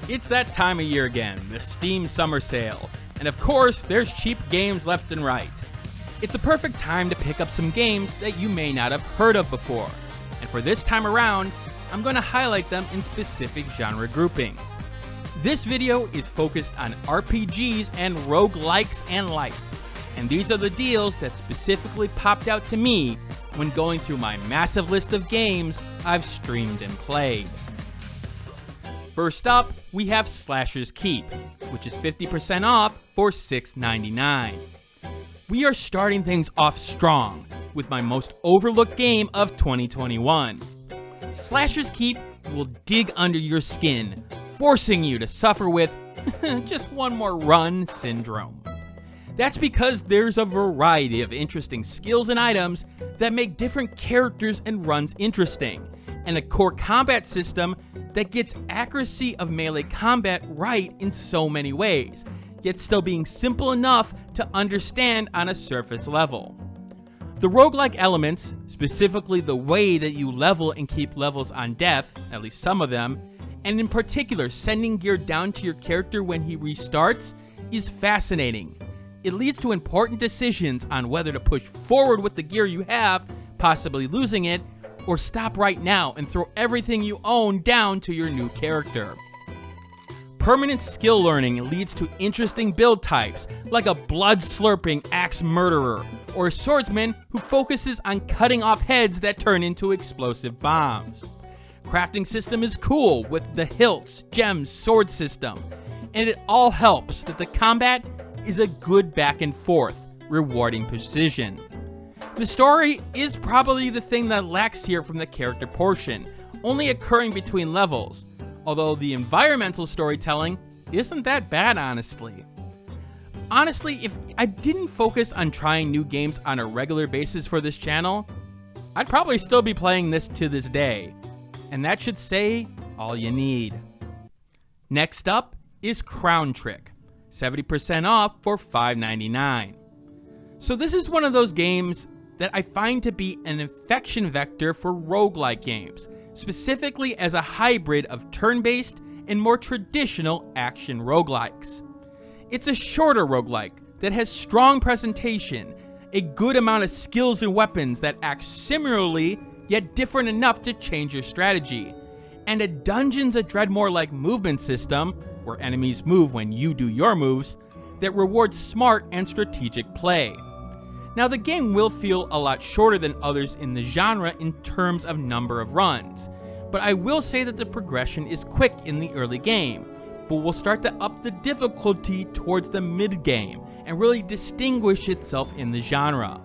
It's that time of year again, the Steam Summer Sale, and of course, there's cheap games left and right. It's the perfect time to pick up some games that you may not have heard of before, and for this time around, I'm going to highlight them in specific genre groupings. This video is focused on RPGs and Roguelikes and Lights, and these are the deals that specifically popped out to me when going through my massive list of games I've streamed and played. First up, we have Slasher's Keep, which is 50% off for $6.99. We are starting things off strong with my most overlooked game of 2021. Slasher's Keep will dig under your skin, forcing you to suffer with just one more run syndrome. That's because there's a variety of interesting skills and items that make different characters and runs interesting, and a core combat system that gets accuracy of melee combat right in so many ways, yet still being simple enough to understand on a surface level. The roguelike elements, specifically the way that you level and keep levels on death, at least some of them, and in particular sending gear down to your character when he restarts, is fascinating. It leads to important decisions on whether to push forward with the gear you have, possibly losing it, or stop right now and throw everything you own down to your new character. Permanent skill learning leads to interesting build types, like a blood-slurping axe murderer, or a swordsman who focuses on cutting off heads that turn into explosive bombs. Crafting system is cool with the hilts, gems, sword system, and it all helps that the combat is a good back and forth, rewarding precision. The story is probably the thing that lacks here from the character portion, only occurring between levels, although the environmental storytelling isn't that bad, honestly. Honestly, if I didn't focus on trying new games on a regular basis for this channel, I'd probably still be playing this to this day, and that should say all you need. Next up is Crown Trick, 70% off for $5.99. So this is one of those games that I find to be an infection vector for roguelike games, specifically as a hybrid of turn-based and more traditional action roguelikes. It's a shorter roguelike that has strong presentation, a good amount of skills and weapons that act similarly yet different enough to change your strategy, and a Dungeons of Dreadmore-like movement system, where enemies move when you do your moves, that rewards smart and strategic play. Now, the game will feel a lot shorter than others in the genre in terms of number of runs, but I will say that the progression is quick in the early game, but will start to up the difficulty towards the mid-game and really distinguish itself in the genre.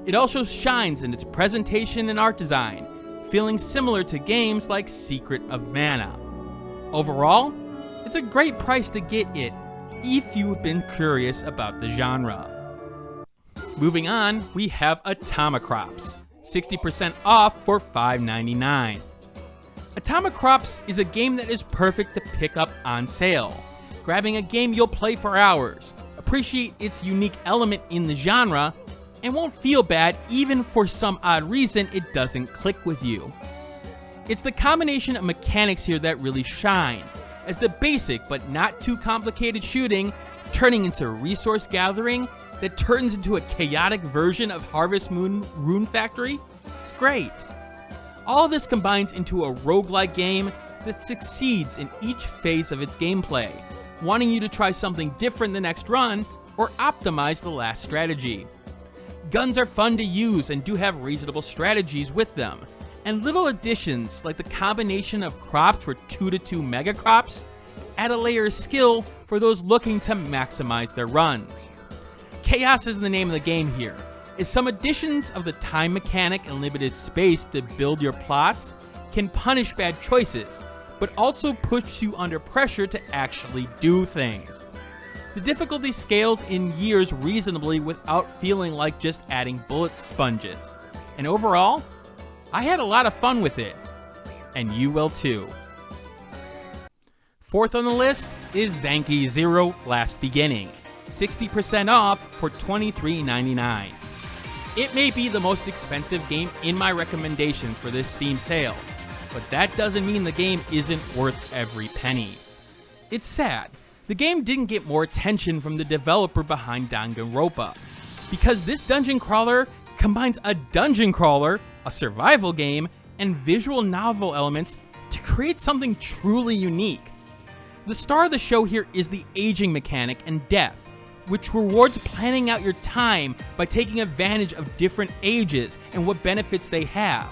It also shines in its presentation and art design, feeling similar to games like Secret of Mana. Overall, it's a great price to get it if you've been curious about the genre. Moving on, we have Atomicrops, 60% off for $5.99. Atomicrops is a game that is perfect to pick up on sale, grabbing a game you'll play for hours, appreciate its unique element in the genre, and won't feel bad even for some odd reason it doesn't click with you. It's the combination of mechanics here that really shine, as the basic but not too complicated shooting turning into resource gathering that turns into a chaotic version of Harvest Moon Rune Factory. It's great. All of this combines into a roguelike game that succeeds in each phase of its gameplay, wanting you to try something different the next run or optimize the last strategy. Guns are fun to use and do have reasonable strategies with them, and little additions like the combination of crops for 2-2 mega crops add a layer of skill for those looking to maximize their runs. Chaos is the name of the game here, as some additions of the time mechanic and limited space to build your plots can punish bad choices, but also push you under pressure to actually do things. The difficulty scales in years reasonably without feeling like just adding bullet sponges, and overall, I had a lot of fun with it, and you will too. Fourth on the list is Zanki Zero Last Beginning, 60% off for $23.99. It may be the most expensive game in my recommendations for this Steam sale, but that doesn't mean the game isn't worth every penny. It's sad. The game didn't get more attention from the developer behind Danganronpa, because this dungeon crawler combines a dungeon crawler, a survival game, and visual novel elements to create something truly unique. The star of the show here is the aging mechanic and death, which rewards planning out your time by taking advantage of different ages and what benefits they have.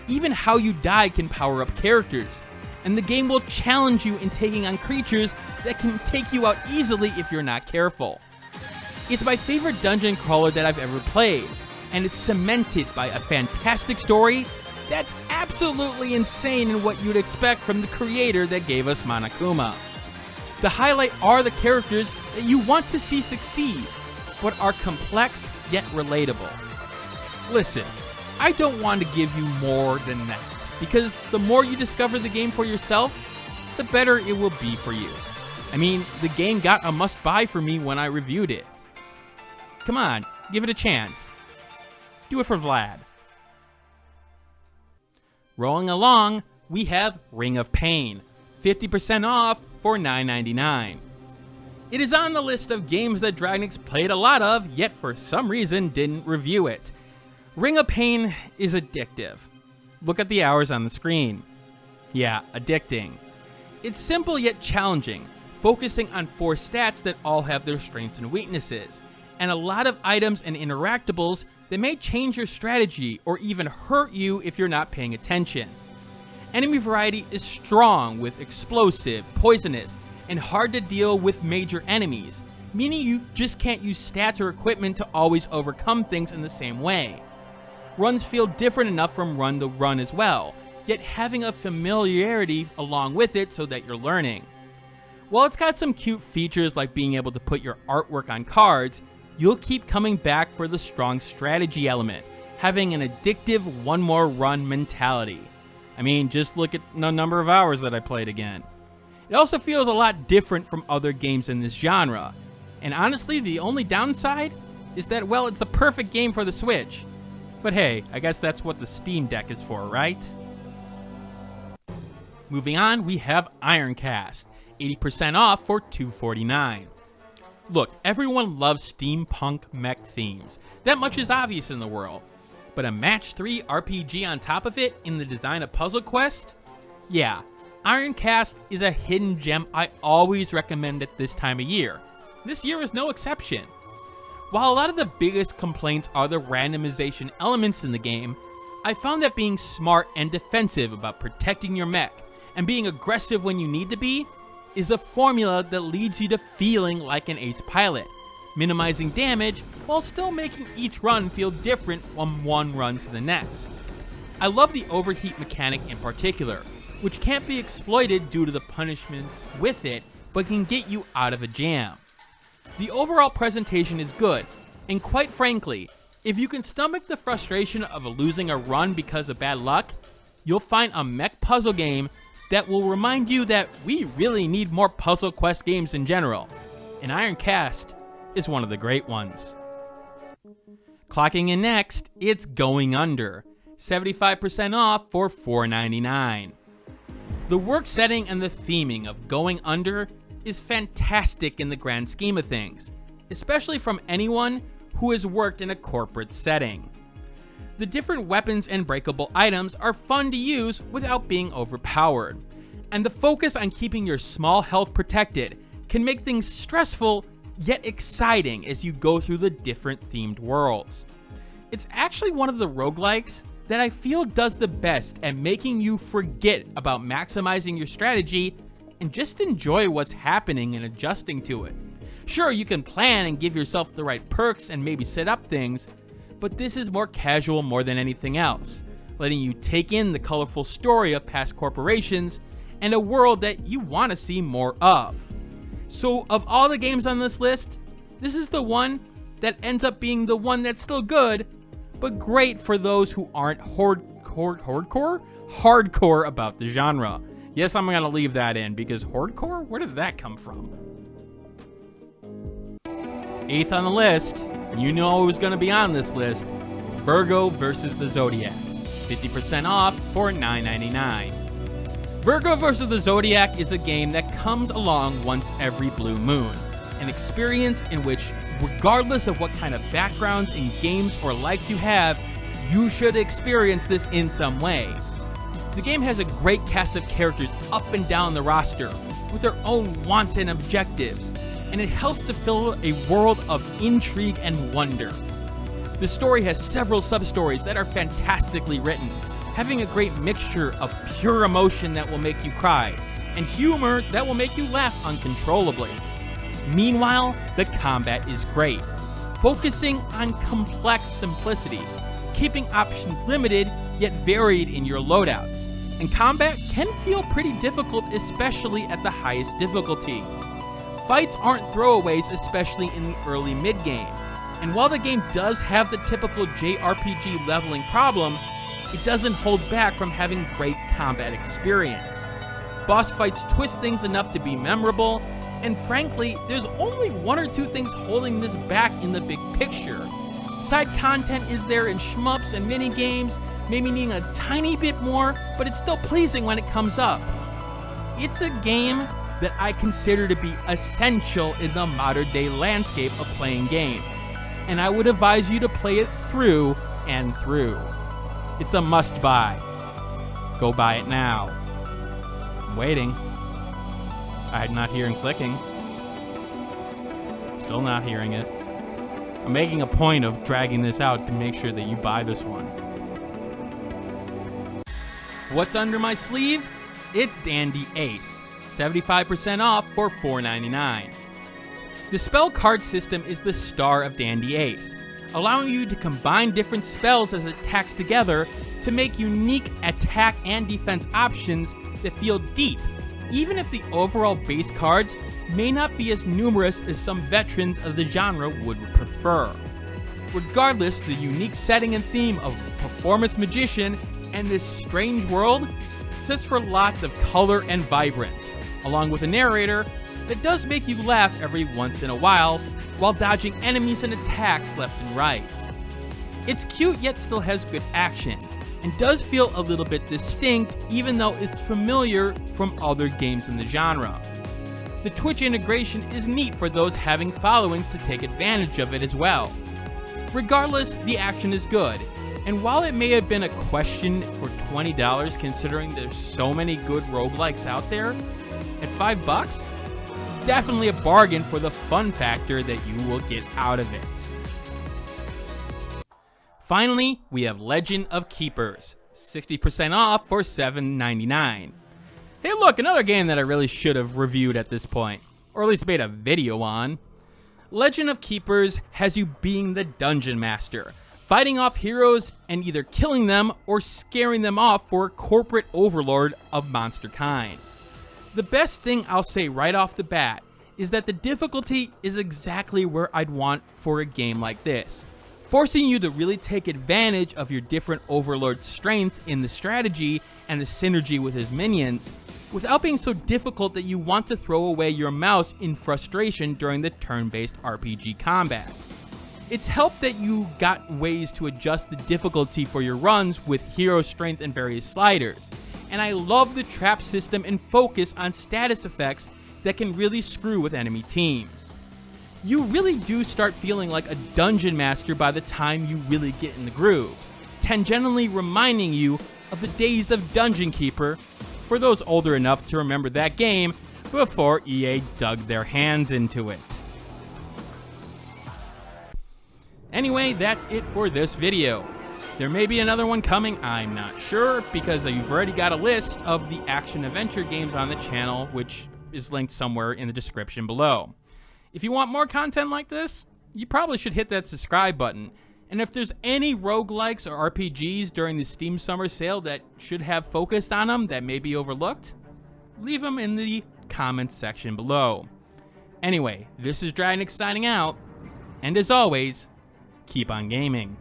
Even how you die can power up characters, and the game will challenge you in taking on creatures that can take you out easily if you're not careful. It's my favorite dungeon crawler that I've ever played, and it's cemented by a fantastic story that's absolutely insane in what you'd expect from the creator that gave us Monokuma. The highlight are the characters that you want to see succeed, but are complex yet relatable. Listen, I don't want to give you more than that, because the more you discover the game for yourself, the better it will be for you. I mean, the game got a must-buy for me when I reviewed it. Come on, give it a chance. Do it for Vlad. Rolling along, we have Ring of Pain, 50% off for $9.99. It is on the list of games that Dragnix played a lot of, yet for some reason didn't review it. Ring of Pain is addictive. Look at the hours on the screen. Yeah, addicting. It's simple yet challenging, focusing on 4 stats that all have their strengths and weaknesses, and a lot of items and interactables that may change your strategy or even hurt you if you're not paying attention. Enemy variety is strong with explosive, poisonous, and hard to deal with major enemies, meaning you just can't use stats or equipment to always overcome things in the same way. Runs feel different enough from run to run as well, yet having a familiarity along with it so that you're learning. While it's got some cute features like being able to put your artwork on cards, you'll keep coming back for the strong strategy element, having an addictive one more run mentality. I mean, just look at the number of hours that I played again. It also feels a lot different from other games in this genre, and honestly, the only downside is that, well, it's the perfect game for the Switch. But hey, I guess that's what the Steam Deck is for, right? Moving on, we have Ironcast, 80% off for $2.49. Look, everyone loves steampunk mech themes. That much is obvious in the world. But a match 3 RPG on top of it in the design of Puzzle Quest? Yeah, Ironcast is a hidden gem I always recommend at this time of year. This year is no exception. While a lot of the biggest complaints are the randomization elements in the game, I found that being smart and defensive about protecting your mech and being aggressive when you need to be is a formula that leads you to feeling like an ace pilot, minimizing damage while still making each run feel different from one run to the next. I love the overheat mechanic in particular, which can't be exploited due to the punishments with it, but can get you out of a jam. The overall presentation is good, and quite frankly, if you can stomach the frustration of losing a run because of bad luck, you'll find a mech puzzle game that will remind you that we really need more Puzzle Quest games in general, and Ironcast is one of the great ones. Clocking in next, it's Going Under, 75% off for $4.99. The work setting and the theming of Going Under is fantastic in the grand scheme of things, especially from anyone who has worked in a corporate setting. The different weapons and breakable items are fun to use without being overpowered, and the focus on keeping your small health protected can make things stressful yet exciting as you go through the different themed worlds. It's actually one of the roguelikes that I feel does the best at making you forget about maximizing your strategy and just enjoy what's happening and adjusting to it. Sure, you can plan and give yourself the right perks and maybe set up things, but this is more casual more than anything else, letting you take in the colorful story of past corporations and a world that you want to see more of. So of all the games on this list, this is the one that ends up being the one that's still good, but great for those who aren't hardcore about the genre. Yes, I'm gonna leave that in because hardcore? Where did that come from? 8th on the list, you know who's gonna be on this list, Virgo versus the Zodiac, 50% off for $9.99. Virgo vs. the Zodiac is a game that comes along once every blue moon, an experience in which, regardless of what kind of backgrounds in games or likes you have, you should experience this in some way. The game has a great cast of characters up and down the roster, with their own wants and objectives, and it helps to fill a world of intrigue and wonder. The story has several sub-stories that are fantastically written, having a great mixture of pure emotion that will make you cry, and humor that will make you laugh uncontrollably. Meanwhile, the combat is great, focusing on complex simplicity, keeping options limited yet varied in your loadouts, and combat can feel pretty difficult, especially at the highest difficulty. Fights aren't throwaways, especially in the early mid-game, and while the game does have the typical JRPG leveling problem, it doesn't hold back from having great combat experience. Boss fights twist things enough to be memorable, and frankly, there's only one or two things holding this back in the big picture. Side content is there in shmups and minigames, maybe needing a tiny bit more, but it's still pleasing when it comes up. It's a game that I consider to be essential in the modern day landscape of playing games, and I would advise you to play it through and through. It's a must buy. Go buy it now. I'm waiting. I'm not hearing clicking. Still not hearing it. I'm making a point of dragging this out to make sure that you buy this one. What's under my sleeve? It's Dandy Ace. 75% off for $4.99. The spell card system is the star of Dandy Ace, allowing you to combine different spells as attacks together to make unique attack and defense options that feel deep, even if the overall base cards may not be as numerous as some veterans of the genre would prefer. Regardless, the unique setting and theme of Performance Magician and this strange world sets for lots of color and vibrance, along with a narrator that does make you laugh every once in a while dodging enemies and attacks left and right. It's cute yet still has good action, and does feel a little bit distinct even though it's familiar from other games in the genre. The Twitch integration is neat for those having followings to take advantage of it as well. Regardless, the action is good, and while it may have been a question for $20 considering there's so many good roguelikes out there, at $5, it's definitely a bargain for the fun factor that you will get out of it. Finally, we have Legend of Keepers, 60% off for $7.99. Hey look, another game that I really should have reviewed at this point, or at least made a video on. Legend of Keepers has you being the Dungeon Master, fighting off heroes and either killing them or scaring them off for a corporate overlord of monster kind. The best thing I'll say right off the bat is that the difficulty is exactly where I'd want for a game like this, forcing you to really take advantage of your different overlord strengths in the strategy and the synergy with his minions, without being so difficult that you want to throw away your mouse in frustration during the turn-based RPG combat. It's helped that you got ways to adjust the difficulty for your runs with hero strength and various sliders, and I love the trap system and focus on status effects that can really screw with enemy teams. You really do start feeling like a dungeon master by the time you really get in the groove, tangentially reminding you of the days of Dungeon Keeper, for those older enough to remember that game before EA dug their hands into it. Anyway, that's it for this video. There may be another one coming, I'm not sure, because you've already got a list of the action-adventure games on the channel, which is linked somewhere in the description below. If you want more content like this, you probably should hit that subscribe button. And if there's any roguelikes or RPGs during the Steam Summer Sale that should have focused on them that may be overlooked, leave them in the comments section below. Anyway, this is Dragnix signing out, and as always, keep on gaming.